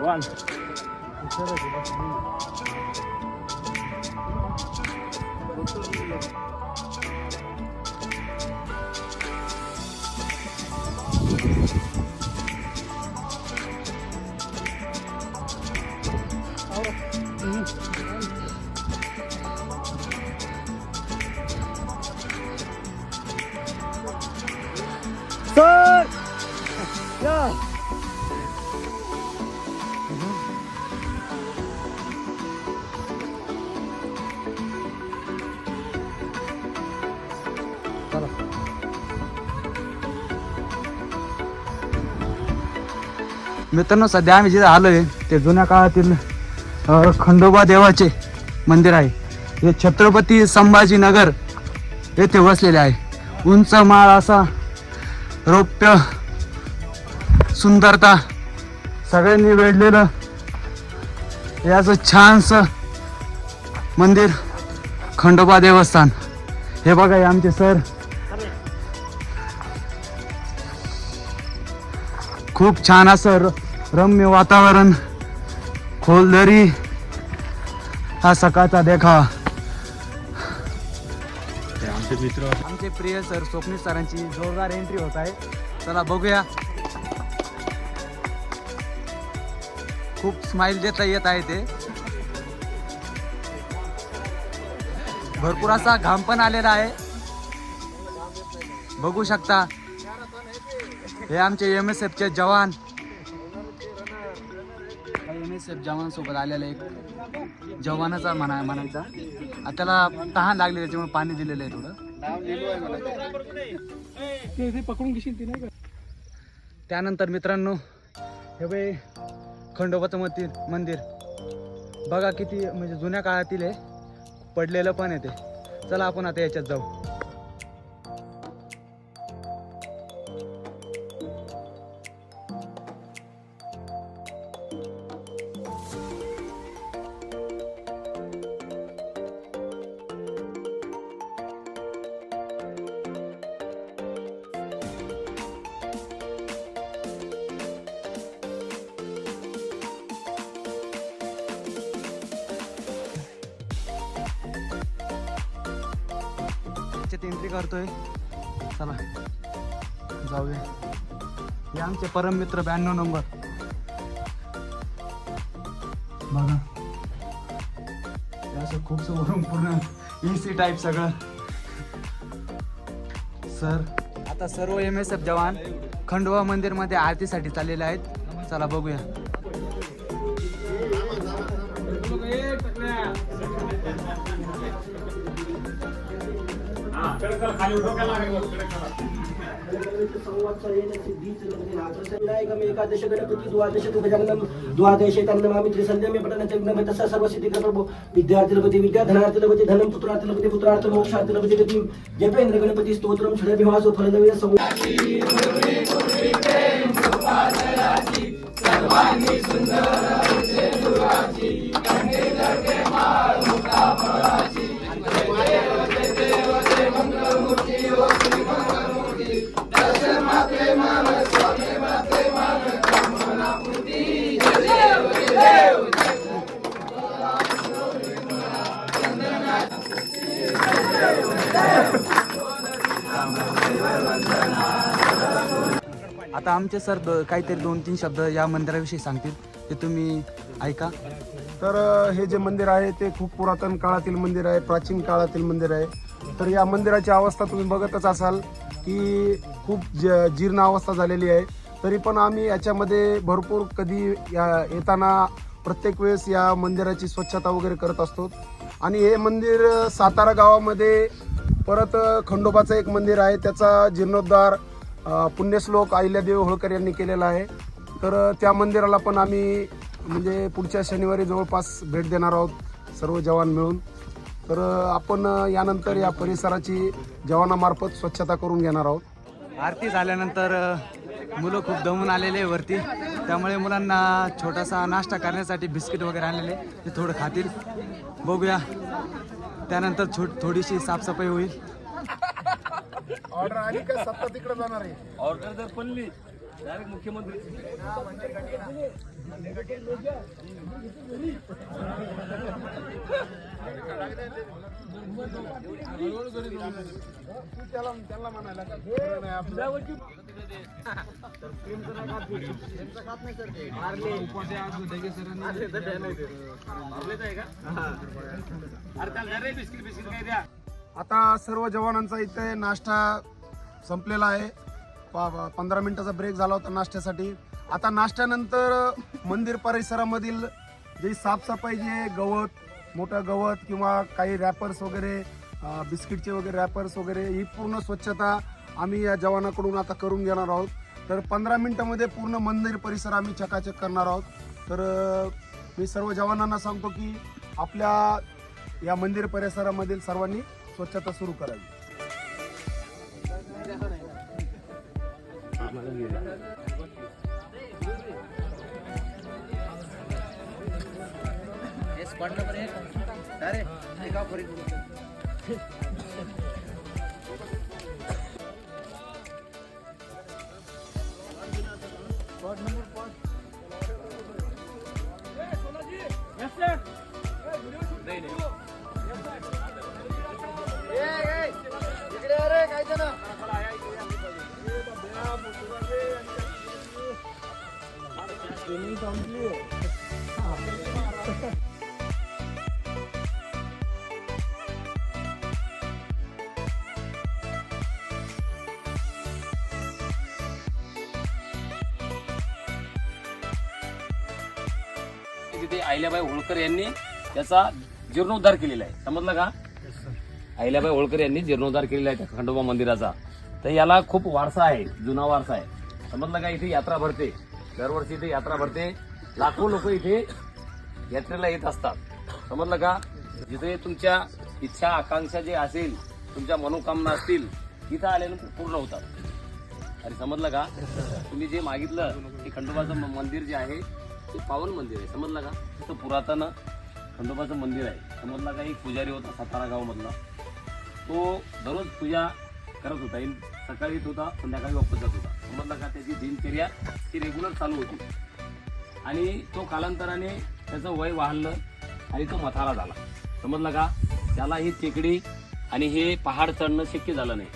One. Sir! Yeah! मित्रांनो, सध्या आम्ही जिथे आलोय ते जुन्या काळातील खंडोबा देवाचे मंदिर आहे. हे छत्रपती संभाजीनगर येथे वसलेले आहे. उंच माळ असा, रौप्य सुंदरता सगळ्यांनी वेढलेलं हे असं छानसं मंदिर खंडोबा देवस्थान. हे बघा, हे आमचे सर. खूप छान असं रम्य वातावरण, खोलदरी, हा सकाळचा देखावा. आमचे प्रिय सर स्वप्नील सरांची जोरदार एंट्री होत आहे. चला बघूया. खूप स्माइल देता येत आहे ते. भरपूर असा घाम पण आलेला आहे, बघू शकता. हे आमचे MSFचे जवान, MSF जवान सोबत आलेला एक जवानाचा म्हणायचा. त्याला तहान लागली, त्याच्यामुळे पाणी दिलेलं आहे थोडं. पकडून घेशील नाही का. त्यानंतर मित्रांनो, हे बघ खंडोबाचं मंदिर बघा, किती म्हणजे जुन्या काळातील आहे, पडलेलं पण आहे ते. चला आपण आता याच्यात जाऊ. एंट्री करतोय. चला जाऊया. हे आमचे परम मित्र 92 नंबर. बघा, असं खूप पूर्ण इसी टाईप सगळं. सर आता सर्व MSF जवान खंडोबा मंदिर मध्ये आरतीसाठी चाललेले आहेत. चला बघूया. एकादश गणपती द्वादश तु गजाननम द्वादश तन्नमामि त्रिसंध्यमे पठनचग्नम तस्स सर्वसिद्धिकर प्रभो विद्यार्थीलपति विद्याधनार्थीलपति धनं पुत्रार्थीलपति पुत्रार्थ मोक्षार्थीलपति गतिं जपेन्द्र गणपति स्तोत्रम षडभिवासो फलदवय सर्वांगी सुंदर दुर्गाची कंठे धरते माळ मुक्ता फळाची आता आमचे सर काहीतरी 2-3 शब्द या मंदिराविषयी सांगतील. ते तुम्ही ऐका. तर हे जे मंदिर आहे ते खूप पुरातन काळातील मंदिर आहे, प्राचीन काळातील मंदिर आहे. तर या मंदिराची अवस्था तुम्ही बघतच असाल की खूप जीर्ण अवस्था झालेली आहे. तरी पण आम्ही याच्यामध्ये भरपूर कधी येताना प्रत्येक वेळेस या मंदिराची स्वच्छता वगैरे करत असतो. आणि हे मंदिर सातारा गावामध्ये परत खंडोबाचं एक मंदिर आहे, त्याचा जीर्णोद्धार पुण्यश्लोक अहिल्यादेवी होळकर यांनी केलेला आहे. तर त्या मंदिराला पण आम्ही म्हणजे पुढच्या शनिवारी जवळपास भेट देणार आहोत सर्व जवान मिळून. तर आपण यानंतर या परिसराची जवानामार्फत स्वच्छता करून घेणार आहोत. आरती झाल्यानंतर मुलं खूप दमून आलेले आहे वरती, त्यामुळे मुलांना छोटासा नाश्ता करण्यासाठी बिस्किट वगैरे आणलेले ते थोडं खातील. बघूया, त्यानंतर थोडीशी साफसफाई होईल. ऑर्डर आली का सत्ता तिकडे जाणार आहे? ऑर्डर जर पडली डायरेक्ट मुख्यमंत्री त्याला म्हणायला आता सर्व जवानांचा इथे नाश्ता संपलेला आहे. 15 मिनिटाचा ब्रेक झाला होता नाश्त्यासाठी. आता नाश्त्यानंतर मंदिर परिसरामधील जी साफसफाई, जे गवत, मोठं गवत किंवा काही रॅपर्स वगैरे, बिस्किटचे वगैरे रॅपर्स वगैरे, ही पूर्ण स्वच्छता आम्ही या जवानाकडून आता करून घेणार आहोत. तर 15 मिनिटामध्ये पूर्ण मंदिर परिसर आम्ही चकाचक करणार आहोत. तर मी सर्व जवानांना सांगतो की आपल्या या मंदिर परिसरामधील सर्वांनी स्वच्छता सुरू करावी. तिथे अहिल्याबाई होळकर यांनी त्याचा जीर्णोद्धार केलेला आहे. समजलं का? अहिल्याबाई होळकर यांनी जीर्णोद्धार केलेला आहे त्या खंडोबा मंदिराचा. तर याला खूप वारसा आहे, जुना वारसा आहे. समजलं का? इथे यात्रा भरते, दरवर्षी इथे यात्रा भरते. लाखो लोक इथे यात्रेला येत असतात. समजलं का? जिथे तुमच्या इच्छा आकांक्षा जे असेल, तुमच्या मनोकामना असतील, इथं आल्यानंतर पूर्ण होतात. आणि समजलं का? तुम्ही जे मागितलं ते खंडोबाचं मंदिर जे आहे ते पावन मंदिर आहे. समजलं का? तिथं पुरातन खंडोबाचं मंदिर आहे. समजलं का? एक पुजारी होता सातारा गावामधला, तो दररोज पूजा करत होता. सकाळी येत होता, संध्याकाळी वापस जात होता. समजलं का? त्याची दिनचर्या ती रेग्युलर चालू होती. आणि तो कालांतराने त्याचं वय वाढलं आणि तो मथारा झाला. समजलं का? त्याला ही टेकडी आणि हे पहाड चढणं शक्य झालं नाही.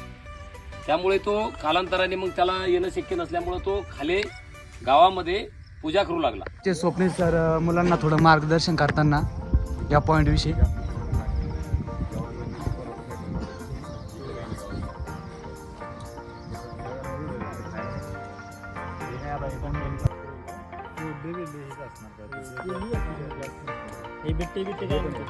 त्यामुळे तो कालांतराने मग त्याला येणं शक्य नसल्यामुळे तो खाली गावामध्ये पूजा करू लागला. ते स्वप्नील सर मुलांना थोडं मार्गदर्शन करताना या पॉइंट विषयी. बिट्टी काय म्हणतो